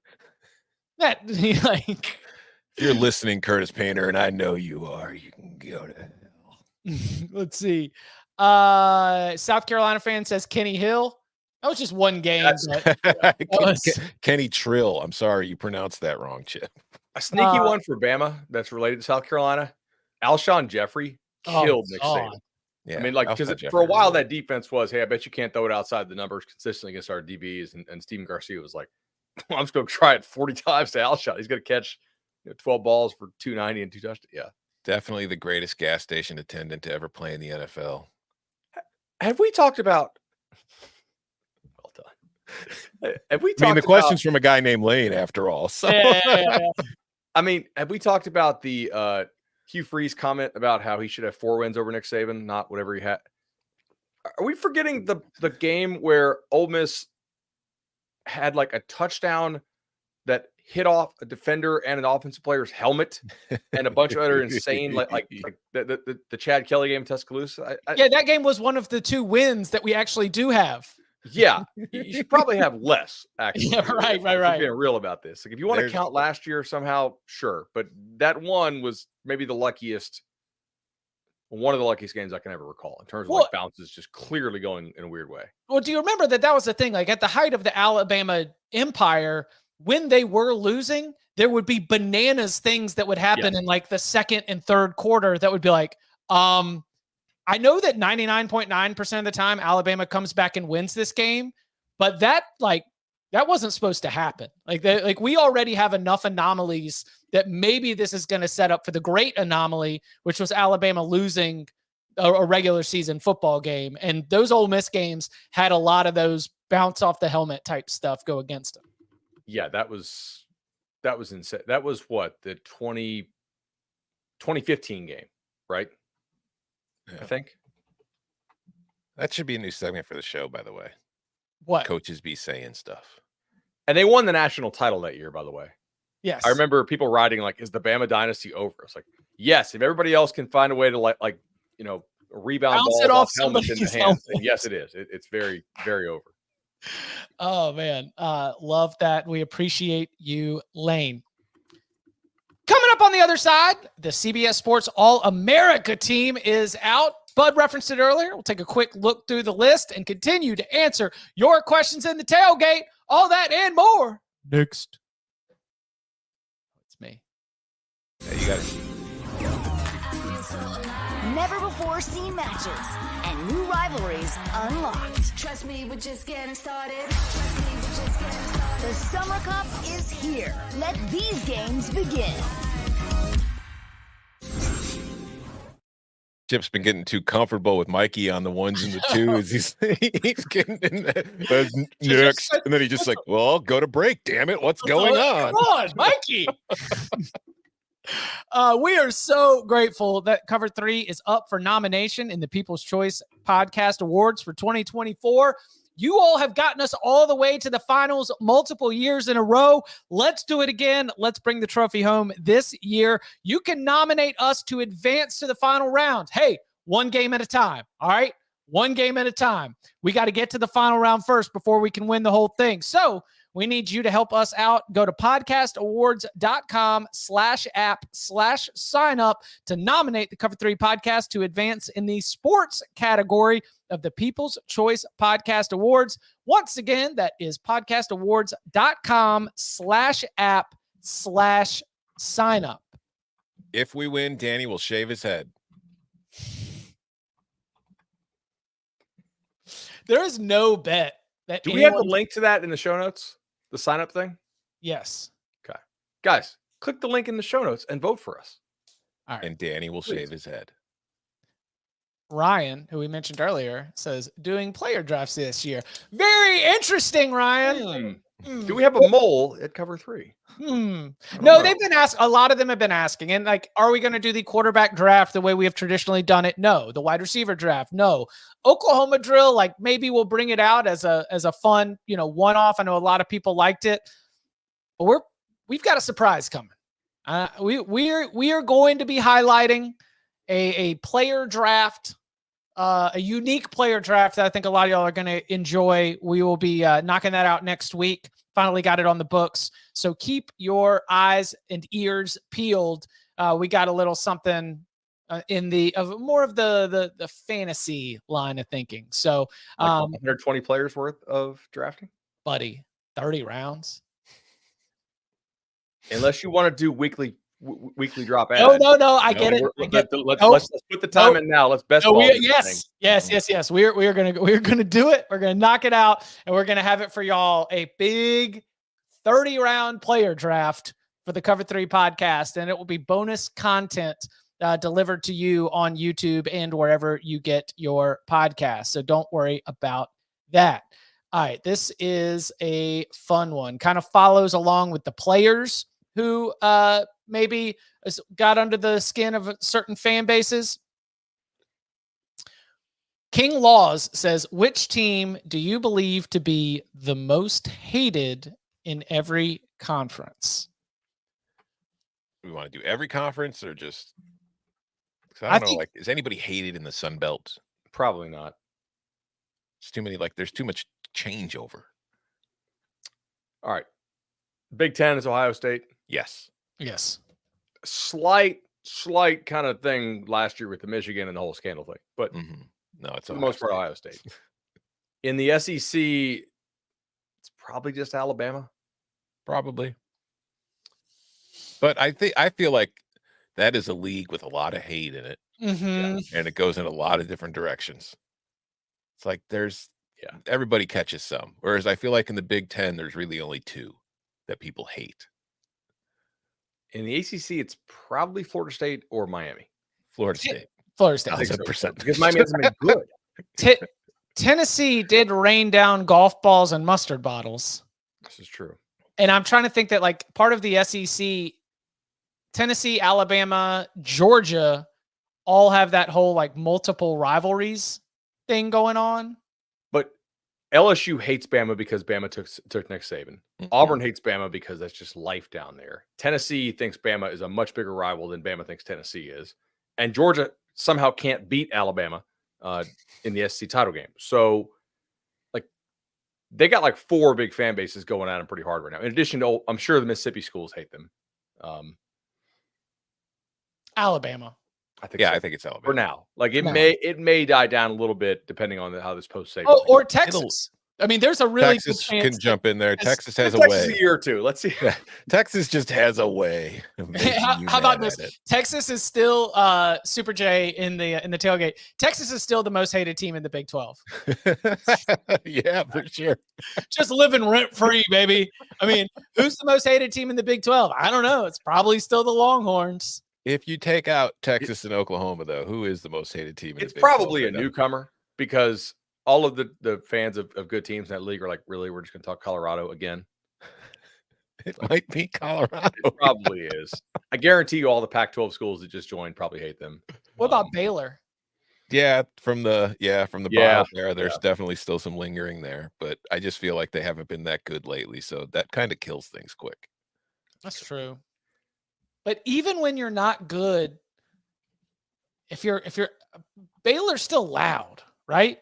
That like, if you're listening, Curtis Painter, and I know you are, you can go to hell. Let's see. South Carolina fan says Kenny Hill. That was just one game. Kenny Trill. I'm sorry, you pronounced that wrong, Chip. A sneaky one for Bama that's related to South Carolina. Alshon Jeffrey killed Nick Saban. Yeah, I mean, like, because for a while that defense was, hey, I bet you can't throw it outside the numbers consistently against our DBs. And Stephen Garcia was like, well, I'm just going to try it 40 times to Alshon. He's going to catch 12 balls for 290 and 2 touchdowns. Yeah. Definitely the greatest gas station attendant to ever play in the NFL. Have we talked about? Well done. Have we talked the question's from a guy named Lane, after all. So, I mean, have we talked about the Hugh Freeze comment about how he should have 4 wins over Nick Saban, not whatever he had? Are we forgetting the game where Ole Miss had like a touchdown that hit off a defender and an offensive player's helmet, and a bunch of other insane like the Chad Kelly game in Tuscaloosa? That game was one of the 2 wins that we actually do have. Yeah, you should probably have less. Actually, yeah, right. Being real about this, like if you want to count last year somehow, sure, but that one was maybe one of the luckiest games I can ever recall in terms of like bounces just clearly going in a weird way. Well, do you remember that was the thing? Like at the height of the Alabama empire, when they were losing, there would be bananas things that would happen in like the second and third quarter that would be like, I know that 99.9% of the time Alabama comes back and wins this game, but that wasn't supposed to happen. Like we already have enough anomalies that maybe this is going to set up for the great anomaly, which was Alabama losing a regular season football game. And those Ole Miss games had a lot of those bounce off the helmet type stuff go against them. Yeah, that was insane. That was what, the 2015 game, right? Yeah. I think that should be a new segment for the show, by the way. What? Coaches be saying stuff. And they won the national title that year, by the way. Yes. I remember people writing like, is the Bama dynasty over? It's like, yes, if everybody else can find a way to rebound bounce balls it off helmets in the hands. Yes, it is. It's very, very over. Oh man. Love that. We appreciate you, Lane. Coming up on the other side, the CBS Sports All-America team is out. Bud referenced it earlier. We'll take a quick look through the list and continue to answer your questions in the tailgate. All that and more. Next. It's me. Yeah, you got it. Never before seen matches and new rivalries unlocked. Trust me, we're just getting started. The Summer Cup is here. Let these games begin. Chip's been getting too comfortable with Mikey on the ones and the twos. He's getting in the next, and then he just like, well, go to break. Damn it, what's going on? Come on, Mikey. We are so grateful that Cover 3 is up for nomination in the People's Choice Podcast Awards for 2024. You all have gotten us all the way to the finals multiple years in a row. Let's do it again. Let's bring the trophy home this year. You can nominate us to advance to the final round. Hey, one game at a time. All right. One game at a time. We got to get to the final round first before we can win the whole thing. So we need you to help us out. Go to podcastawards.com/app/sign up to nominate the Cover 3 podcast to advance in the sports category of the People's Choice Podcast Awards. Once again, that is podcastawards.com/app/sign up. If we win, Danny will shave his head. There is no bet that. Do we have the link to that in the show notes? The sign up thing? Yes. Okay. Guys, click the link in the show notes and vote for us. All right. And Danny will shave his head. Ryan, who we mentioned earlier, says doing player drafts this year. Very interesting, Ryan. Do we have a mole at cover 3? No, know. they've been asked. A lot of them have been asking, and like, are we going to do the quarterback draft the way we have traditionally done it? No. The wide receiver draft? No. Oklahoma drill, like maybe we'll bring it out as a fun, one-off. I know a lot of people liked it, but we've got a surprise coming. We are going to be highlighting a player draft, a unique player draft that I think a lot of y'all are going to enjoy. We will be knocking that out next week. Finally got it on the books. So keep your eyes and ears peeled. We got a little something in more of the fantasy line of thinking. So 120 players worth of drafting? Buddy, 30 rounds. Unless you want to do weekly drop ads. No. I get it. Let's put the time in now. Let's best ball. Yes. We're gonna do it. We're gonna knock it out, and we're gonna have it for y'all. A big 30-round player draft for the Cover 3 podcast, and it will be bonus content delivered to you on YouTube and wherever you get your podcast. So don't worry about that. All right, this is a fun one. Kind of follows along with the players who maybe got under the skin of certain fan bases. King Laws says, which team do you believe to be the most hated in every conference? We want to do every conference or just... I don't know, is anybody hated in the Sun Belt? Probably not. It's too many, there's too much changeover. All right. Big Ten is Ohio State. Yes. Slight kind of thing last year with the Michigan and the whole scandal thing, but no, it's for the most part Ohio State. In the SEC, it's probably just Alabama. Probably. But I feel like that is a league with a lot of hate in it, and it goes in a lot of different directions. It's like everybody catches some, whereas I feel like in the Big Ten, there's really only 2 that people hate. In the ACC, it's probably Florida State or Miami. Florida State. 100%. Because Miami hasn't been good. Tennessee did rain down golf balls and mustard bottles. This is true. And I'm trying to think that part of the SEC, Tennessee, Alabama, Georgia, all have that whole multiple rivalries thing going on. But LSU hates Bama because Bama took Nick Sabin. Auburn hates Bama because that's just life down there. Tennessee thinks Bama is a much bigger rival than Bama thinks Tennessee is. And Georgia somehow can't beat Alabama in the SEC title game. So, they got 4 big fan bases going at them pretty hard right now. In addition to, I'm sure the Mississippi schools hate them. Alabama. I think it's Alabama for now. It may die down a little bit depending on how this post Sabin. Or Texas. I mean, there's a really Texas good chance can jump in there. Texas has a Texas way. A year or two. Let's see. Texas just has a way. How about this? Texas is still Super J in the tailgate. Texas is still the most hated team in the Big 12. Yeah, for sure. Just living rent free, baby. I mean, who's the most hated team in the Big 12? I don't know. It's probably still the Longhorns. If you take out Texas and Oklahoma, though, who is the most hated team? It's probably a newcomer because all of the fans of good teams in that league are like, really, we're just going to talk Colorado again. It might be Colorado. It probably is. I guarantee you all the Pac-12 schools that just joined probably hate them. What about Baylor? Yeah, from the bottom there's definitely still some lingering there, but I just feel like they haven't been that good lately, so that kind of kills things quick. That's true. But even when you're not good, if you're Baylor's still loud, right?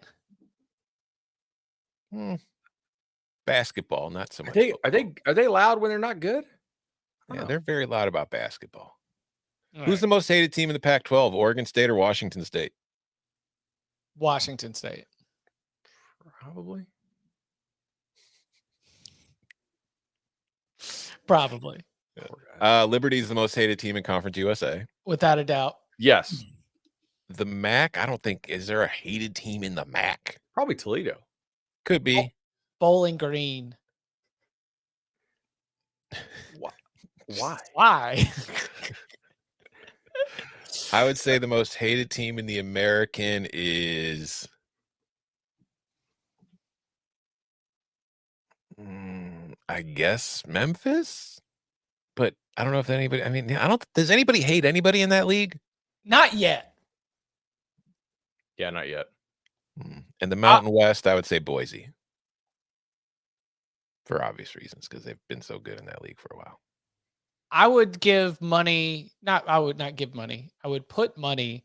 Basketball, not so much. Are they loud when they're not good? Yeah, they're very loud about basketball. All Who's the most hated team in the Pac-12? Oregon State or Washington State? Washington State. Probably. Liberty is the most hated team in Conference USA. Without a doubt. Yes. The MAC, I don't think, is there a hated team in the MAC? Probably Toledo. Could be. Bowling Green. Why? I would say the most hated team in the American is I guess Memphis, but I don't know if anybody. I mean, does anybody hate anybody in that league? Not yet. Yeah, not yet. And the Mountain West, I would say Boise, for obvious reasons, because they've been so good in that league for a while. I would give money. I would not give money. I would put money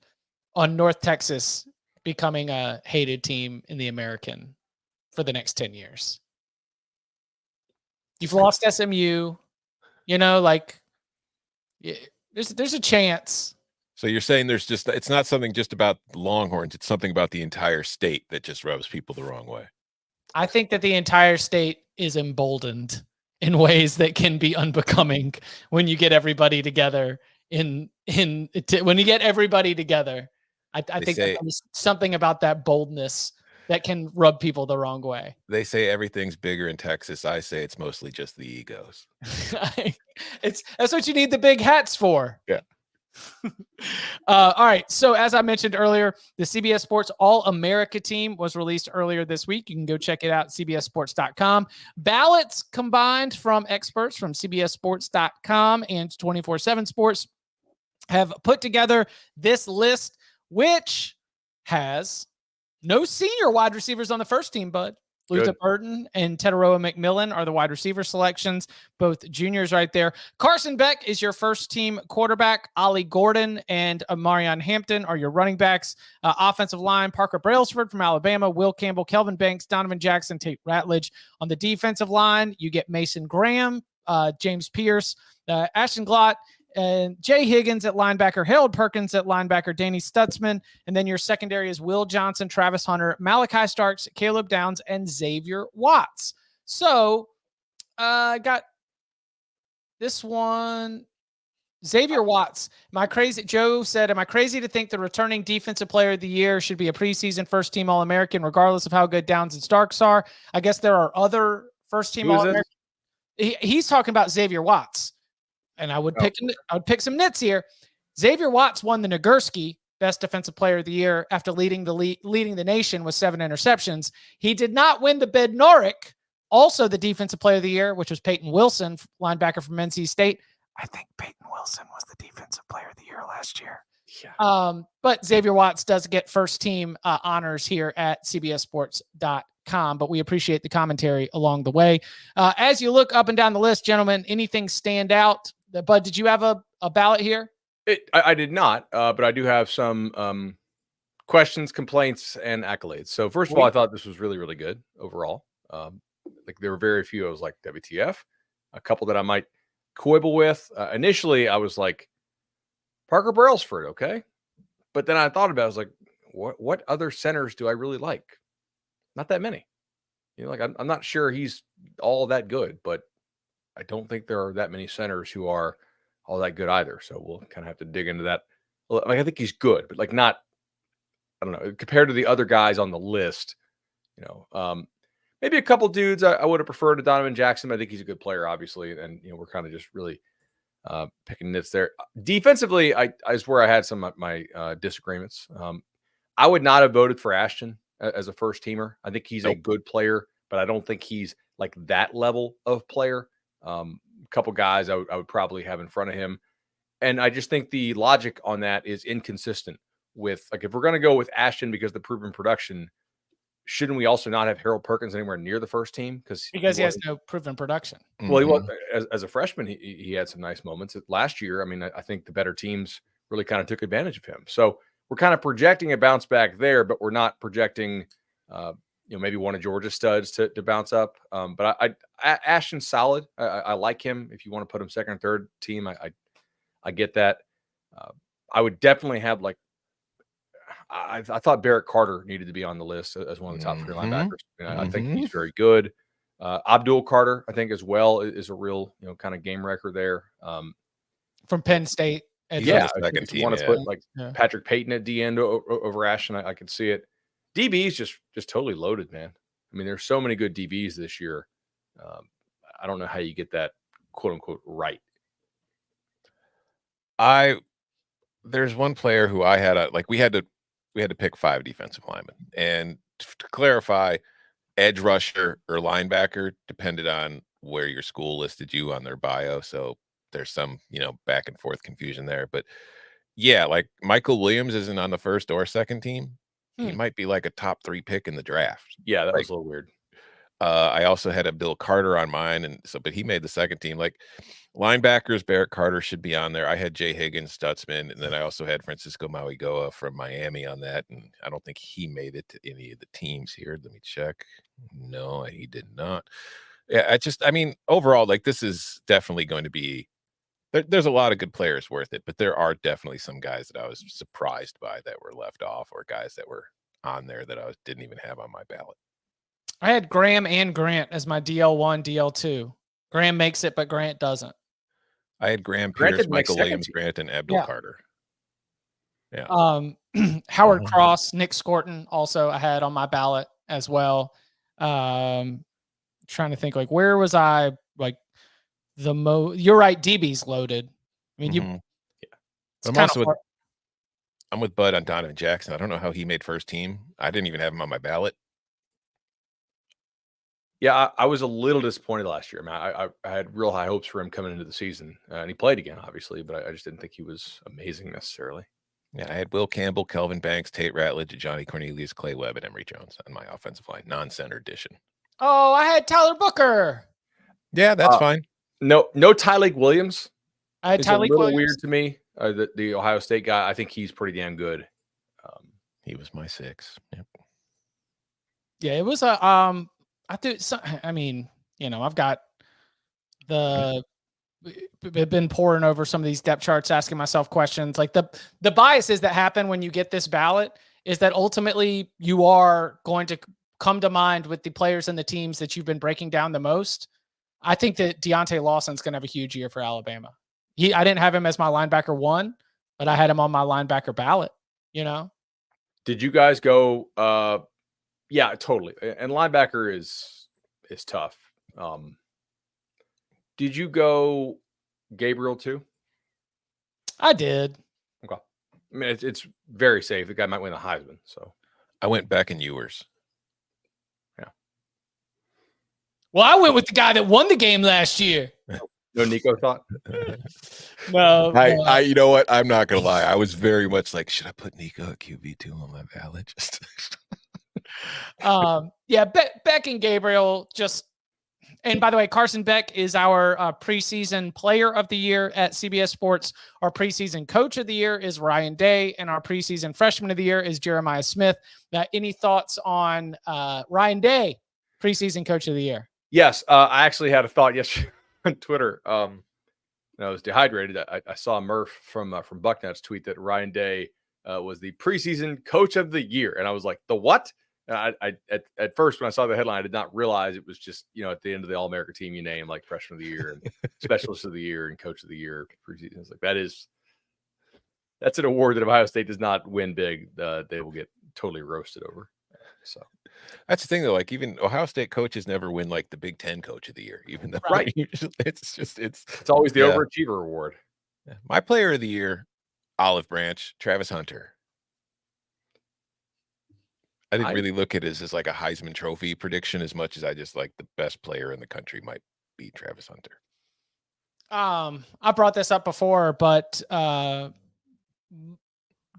on North Texas becoming a hated team in the American for the next 10 years. You've lost SMU, there's a chance. So you're saying it's not something just about the Longhorns, it's something about the entire state that just rubs people the wrong way. I think that the entire state is emboldened in ways that can be unbecoming when you get everybody together when you get everybody together. I think that there's something about that boldness that can rub people the wrong way. They say everything's bigger in Texas. I say it's mostly just the egos. That's what you need the big hats for. Yeah. All right. So as I mentioned earlier, the CBS Sports All-America team was released earlier this week. You can go check it out, cbssports.com. Ballots combined from experts from cbssports.com and 24/7 Sports have put together this list, which has no senior wide receivers on the first team, bud. Luther Burton and Teteroa McMillan are the wide receiver selections, both juniors right there. Carson Beck is your first team quarterback. Ollie Gordon and Marion Hampton are your running backs. Offensive line, Parker Brailsford from Alabama, Will Campbell, Kelvin Banks, Donovan Jackson, Tate Ratledge. On the defensive line, you get Mason Graham, James Pierce, Ashton Glott, and Jay Higgins at linebacker, Harold Perkins at linebacker, Danny Stutzman. And then your secondary is Will Johnson, Travis Hunter, Malachi Starks, Caleb Downs, and Xavier Watts. So I got this one. Xavier Watts. Joe said, am I crazy to think the returning defensive player of the year should be a preseason first team All-American, regardless of how good Downs and Starks are? I guess there are other first team All-American. He's talking about Xavier Watts. And I would pick some nits here. Xavier Watts won the Nagurski Best Defensive Player of the Year after leading the nation with 7 interceptions. He did not win the Bednarik, also the Defensive Player of the Year, which was Peyton Wilson, linebacker from NC State. I think Peyton Wilson was the Defensive Player of the Year last year. Yeah. But Xavier Watts does get first team honors here at cbssports.com, but we appreciate the commentary along the way. As you look up and down the list, gentlemen, anything stand out? Bud, did you have a ballot here? I did not, but I do have some questions, complaints, and accolades. So first of all, I thought this was really, really good overall. Like there were very few I was like, WTF. A couple that I might quibble with. Initially, I was like, Parker Brailsford, okay? But then I thought about it, I was like, what other centers do I really like? Not that many. Like I'm not sure he's all that good, but I don't think there are that many centers who are all that good either. So we'll kind of have to dig into that. Like I think he's good, but like not, I don't know, compared to the other guys on the list, maybe a couple dudes I would have preferred to Donovan Jackson. I think he's a good player, obviously. And, we're kind of just really picking nits there. Defensively, I is where I had some of my disagreements. I would not have voted for Ashton as a first teamer. I think he's a good player, but I don't think he's like that level of player. A couple guys I would probably have in front of him. And I just think the logic on that is inconsistent with, like, if we're going to go with Ashton because the proven production, shouldn't we also not have Harold Perkins anywhere near the first team? Because he has no proven production. Well, he was as a freshman, he had some nice moments. Last year, I mean, I think the better teams really kind of took advantage of him. So we're kind of projecting a bounce back there, but we're not projecting, maybe one of Georgia's studs to bounce up. But Ashton's solid. I like him. If you want to put him second or third team, I get that. I would definitely have I thought Barrett Carter needed to be on the list as one of the top 3 linebackers. I think he's very good. Abdul Carter, I think as well, is a real, kind of game wrecker there. From Penn State. If you want to put Patrick Payton at D end over Ashton, I could see it. DB is just totally loaded, man. I mean, there's so many good DBs this year. I don't know how you get that quote unquote right. There's one player who I had we had to pick 5 defensive linemen, and to clarify, edge rusher or linebacker depended on where your school listed you on their bio. So there's some, back and forth confusion there. But yeah, like Michael Williams isn't on the first or second team. He might be like a top 3 pick in the draft. Yeah, that Like, was a little weird. I also had a Bill Carter on mine, but he made the second team. Like linebackers, Barrett Carter should be on there. I had Jay Higgins, Stutzman, and then I also had Francisco Mauigoa from Miami on that, and I don't think he made it to any of the teams here. Let me check. No, he did not. Yeah, overall, like this is definitely going to be. There's a lot of good players worth it, but there are definitely some guys that I was surprised by that were left off, or guys that were on there that I didn't even have on my ballot. I had Graham and Grant as my DL1, DL2. Graham makes it, but Grant doesn't. I had Graham Grant Pierce, didn't make Michael second Williams, team. Grant, and Abdul Yeah. Carter. Yeah. Howard Cross, Nick Scorton also I had on my ballot as well. Trying to think, like, where was I, like, the most? You're right, DB's loaded. I mean, I'm with Bud on Donovan Jackson. I don't know how he made first team. I didn't even have him on my ballot. Yeah, I was a little disappointed last year. I had real high hopes for him coming into the season, and he played again, obviously, but I just didn't think he was amazing necessarily. Yeah, I had Will Campbell, Kelvin Banks, Tate Ratledge, Johnny Cornelius, Clay Webb, and Emory Jones on my offensive line, non-center edition. Oh, I had Tyler Booker. Yeah, that's fine. No Tyleik Williams. I had It's Tyleik a little Williams. weird to me. The Ohio State guy, I think he's pretty damn good. He was my 6. Yep. Yeah, it was a I do. I mean, I've got been poring over some of these depth charts, asking myself questions. Like the biases that happen when you get this ballot is that ultimately you are going to come to mind with the players and the teams that you've been breaking down the most. I think that Deontay Lawson's going to have a huge year for Alabama. I didn't have him as my linebacker 1, but I had him on my linebacker ballot. Did you guys go? Yeah, totally. And linebacker is tough. Did you go Gabriel too? I did. Okay. I mean, it's very safe. The guy might win the Heisman. So I went back in Ewers. Yeah. Well, I went with the guy that won the game last year. No Nico thought? No. I you know what? I'm not gonna lie. I was very much like, should I put Nico at QB2 on my ballot? Yeah, Beck and Gabriel just. And by the way, Carson Beck is our preseason player of the year at CBS Sports. Our preseason coach of the year is Ryan Day, and our preseason freshman of the year is Jeremiah Smith. Any thoughts on Ryan Day, preseason coach of the year? Yes, I actually had a thought yesterday on Twitter. I was dehydrated. I saw Murph from Bucknuts tweet that Ryan Day was the preseason coach of the year, and I was like, the what? I at first when I saw the headline, I did not realize it was just at the end of the All-America team you name, like freshman of the year and specialist of the year and coach of the year preseason. It's like that's an award that if Ohio State does not win big, they will get totally roasted over. So that's the thing though. Like even Ohio State coaches never win like the Big Ten coach of the year, even though right. It's always the overachiever award. My player of the year, Olive Branch, Travis Hunter. I didn't really look at it as like a Heisman Trophy prediction as much as I just like the best player in the country might be Travis Hunter. I brought this up before, but do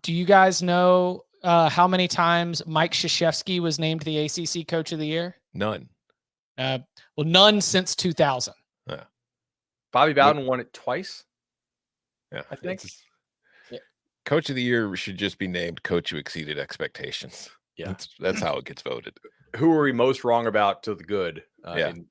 you guys know how many times Mike Krzyzewski was named the ACC Coach of the Year? None. Well, none since 2000. Yeah. Bobby Bowden won it twice. Yeah, I think. Coach of the Year should just be named Coach Who Exceeded Expectations. Yeah, that's how it gets voted. Who are we most wrong about to the good in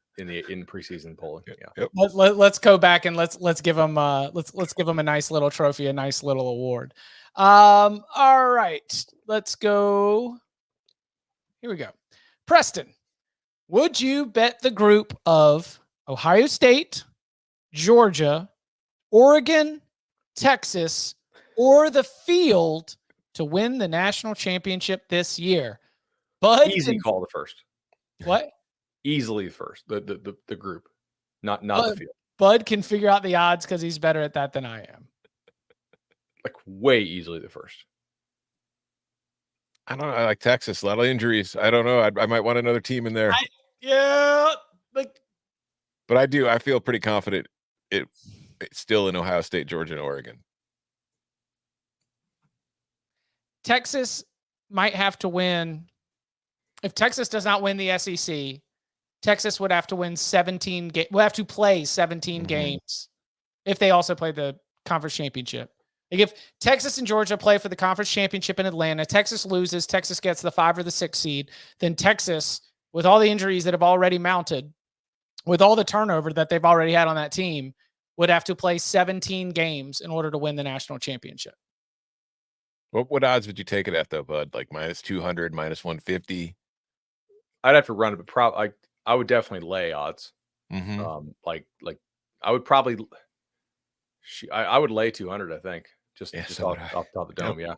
preseason polling? Yeah. Yep. Let's go back and let's give them let's give them a nice little trophy, a nice little award. All right, let's go. Here we go. Preston, would you bet the group of Ohio State, Georgia, Oregon, Texas, or the field to win the national championship this year? But easy call the first. What? Easily first. The group, not the field. Bud can figure out the odds because he's better at that than I am. Like way easily the first. I don't know. I like Texas. A lot of injuries. I don't know. I might want another team in there. Yeah, like But I feel pretty confident it's still in Ohio State, Georgia, and Oregon. Texas might have to win. If Texas does not win the SEC, Texas would have to win 17 games. Will have to play 17 games if they also play the conference championship. Like if Texas and Georgia play for the conference championship in Atlanta, Texas loses, Texas gets the 5 or the 6 seed, then Texas, with all the injuries that have already mounted, with all the turnover that they've already had on that team, would have to play 17 games in order to win the national championship. What odds would you take it at though, Bud? Like -200, -150? I'd have to run it, but I would definitely lay odds. Like I would probably, I would lay 200. I think just off top of the dome. Yep. Yeah.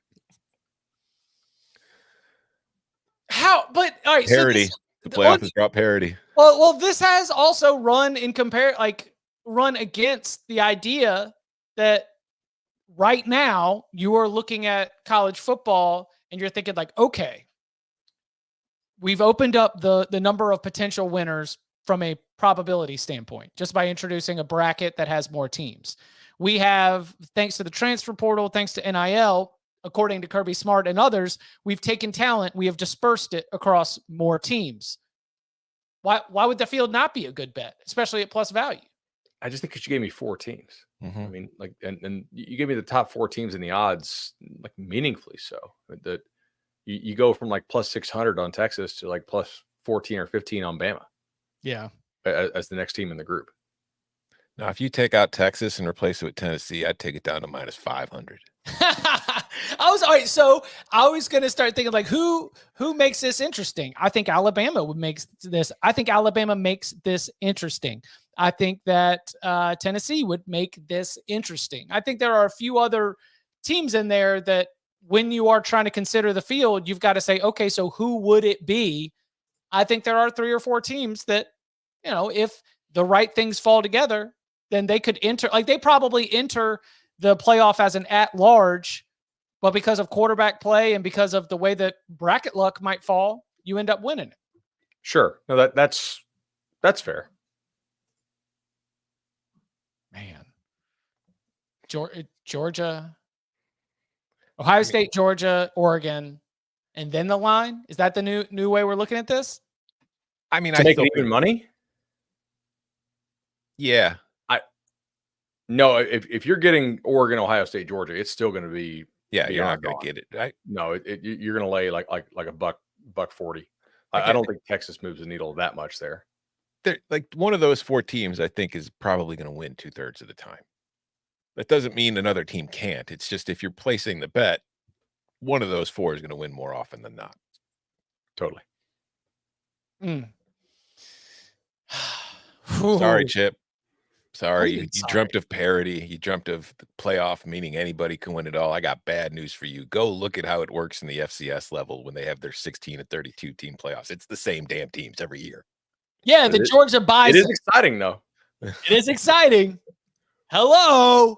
How? But all right, parity. So the playoff has dropped parity. Well, this has also run against the idea that right now you are looking at college football and you're thinking like, okay, we've opened up the number of potential winners from a probability standpoint just by introducing a bracket that has more teams. We have, thanks to the transfer portal, thanks to NIL, according to Kirby Smart and others, we've taken talent, we have dispersed it across more teams. Why would the field not be a good bet, especially at plus value? I just think because you gave me 4 teams. I mean, like, and you gave me the top 4 teams in the odds, like meaningfully so. That you go from like plus 600 on Texas to like plus 14 or 15 on Bama. Yeah, as the next team in the group. Now, if you take out Texas and replace it with Tennessee, I'd take it down to -500. So I was going to start thinking like, who makes this interesting? I think Alabama would make this. I think Alabama makes this interesting. I think that Tennessee would make this interesting. I think there are a few other teams in there that when you are trying to consider the field, you've got to say, okay, so who would it be? I think there are 3 or 4 teams that, you know, if the right things fall together, then they could enter, like they probably enter the playoff as an at-large, but because of quarterback play and because of the way that bracket luck might fall, you end up winning it. Sure. No, that's fair. Man. Georgia, Ohio State, Georgia, Oregon, and then the line. Is that the new way we're looking at this? I mean, to make it even money? Yeah. No, if you're getting Oregon, Ohio State, Georgia, it's still going to be. Yeah, you're not going to get it, right? No, you're going to lay like a buck 40. I don't think Texas moves the needle that much there. They're like one of those 4 teams, I think, is probably going to win 2/3 of the time. That doesn't mean another team can't. It's just if you're placing the bet, one of those 4 is going to win more often than not. Totally. Sorry, Chip. Sorry, you dreamt of parity. You dreamt of the playoff, meaning anybody can win it all. I got bad news for you. Go look at how it works in the FCS level when they have their 16 and 32 team playoffs. It's the same damn teams every year. Yeah, the Georgia Bison. It is exciting, though. It is exciting. Hello.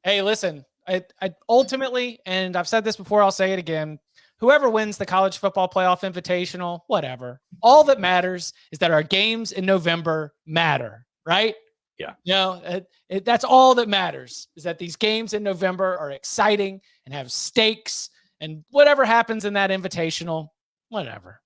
Hey, listen, I ultimately, and I've said this before, I'll say it again, whoever wins the college football playoff invitational, whatever. All that matters is that our games in November matter, right? Yeah. You know, that's all that matters is that these games in November are exciting and have stakes, and whatever happens in that invitational, whatever.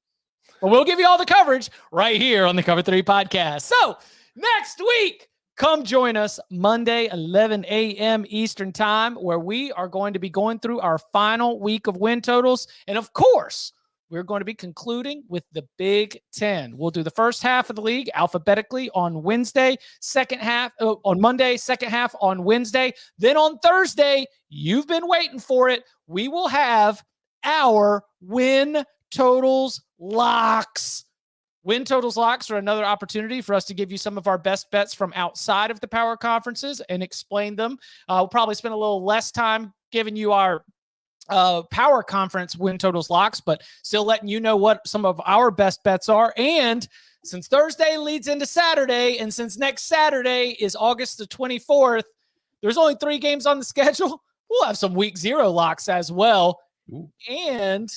But we'll give you all the coverage right here on the Cover 3 podcast. So next week, come join us Monday, 11 a.m. Eastern time, where we are going to be going through our final week of win totals. And of course, we're going to be concluding with the Big Ten. We'll do the first half of the league alphabetically on Wednesday, second half on Monday, second half on Wednesday. Then on Thursday, you've been waiting for it, we will have our win totals locks. Win totals locks are another opportunity for us to give you some of our best bets from outside of the power conferences and explain them. We'll probably spend a little less time giving you our power conference win totals locks, but still letting you know what some of our best bets are. And since Thursday leads into Saturday, and since next Saturday is August the 24th, there's only 3 games on the schedule. We'll have some week 0 locks as well. Ooh. And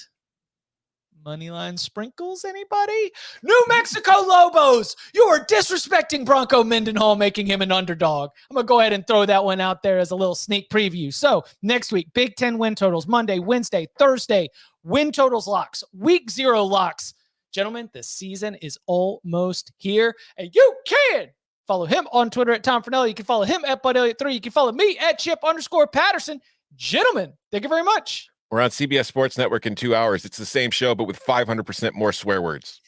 Moneyline sprinkles, anybody? New Mexico Lobos. You are disrespecting Bronco Mendenhall, making him an underdog. I'm going to go ahead and throw that one out there as a little sneak preview. So next week, Big Ten win totals, Monday, Wednesday, Thursday, win totals locks, week 0 locks. Gentlemen, the season is almost here, and you can follow him on Twitter at Tom Fernelli. You can follow him at BudElliott3. You can follow me at Chip_Patterson. Gentlemen, thank you very much. We're on CBS Sports Network in 2 hours. It's the same show, but with 500% more swear words.